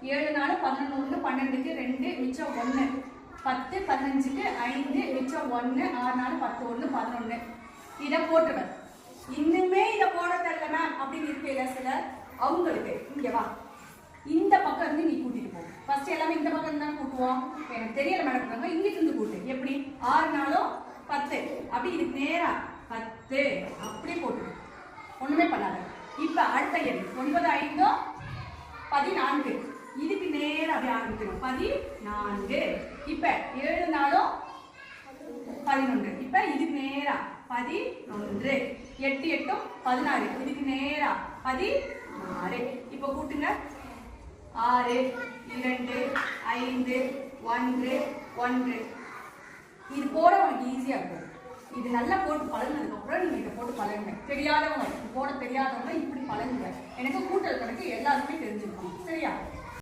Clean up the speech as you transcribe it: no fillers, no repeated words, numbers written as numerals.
7 4 11 1 12க்கு 2 மிச்சம் 1 10 15க்கு 5 மிச்சம் 1 6 4 10 1 11 இதை போட்டுருவேன். இன்னுமே இதை போட தெரியல மேம் அப்படின்னு இருக்கல சிலர், அவங்களுக்கு இங்கே வா, இந்த பக்கம் இருந்து நீ கூட்டிட்டு போ. ஃபர்ஸ்ட் எல்லாமே இந்த பக்கம் தான் கூட்டுவோம். எனக்கு தெரியல மேடம், இங்கிட்டு இருந்து கூட்டு. எப்படி 6 4 10 அப்படி இதுக்கு நேரா 10 அப்படியே போட்டு ஒண்ணுமே பண்ணாத. இப்ப அடுத்த எண் 9 5 14 இதுக்கு நேரா அப்படியே ஆரம்பிக்கணும் 14. இப்ப 7 4 11 இப்ப இதுக்கு நேரா 11 8 8 16 இதுக்கு நேரா 16. இப்ப கூட்டுங்க 6 2 5 1 1. இது போட உங்களுக்கு ஈஸியா இருக்கும். இது நல்லா போட்டு பழகினதுக்கு அப்புறம் நீங்க இதை போட்டு பழகுங்க. தெரியாதவங்க, போட தெரியாதவங்க இப்படி பழகுங்க. எனக்கு கூட்டல் கணக்கு எல்லாருக்குமே தெரிஞ்சிருக்கணும். சரியா?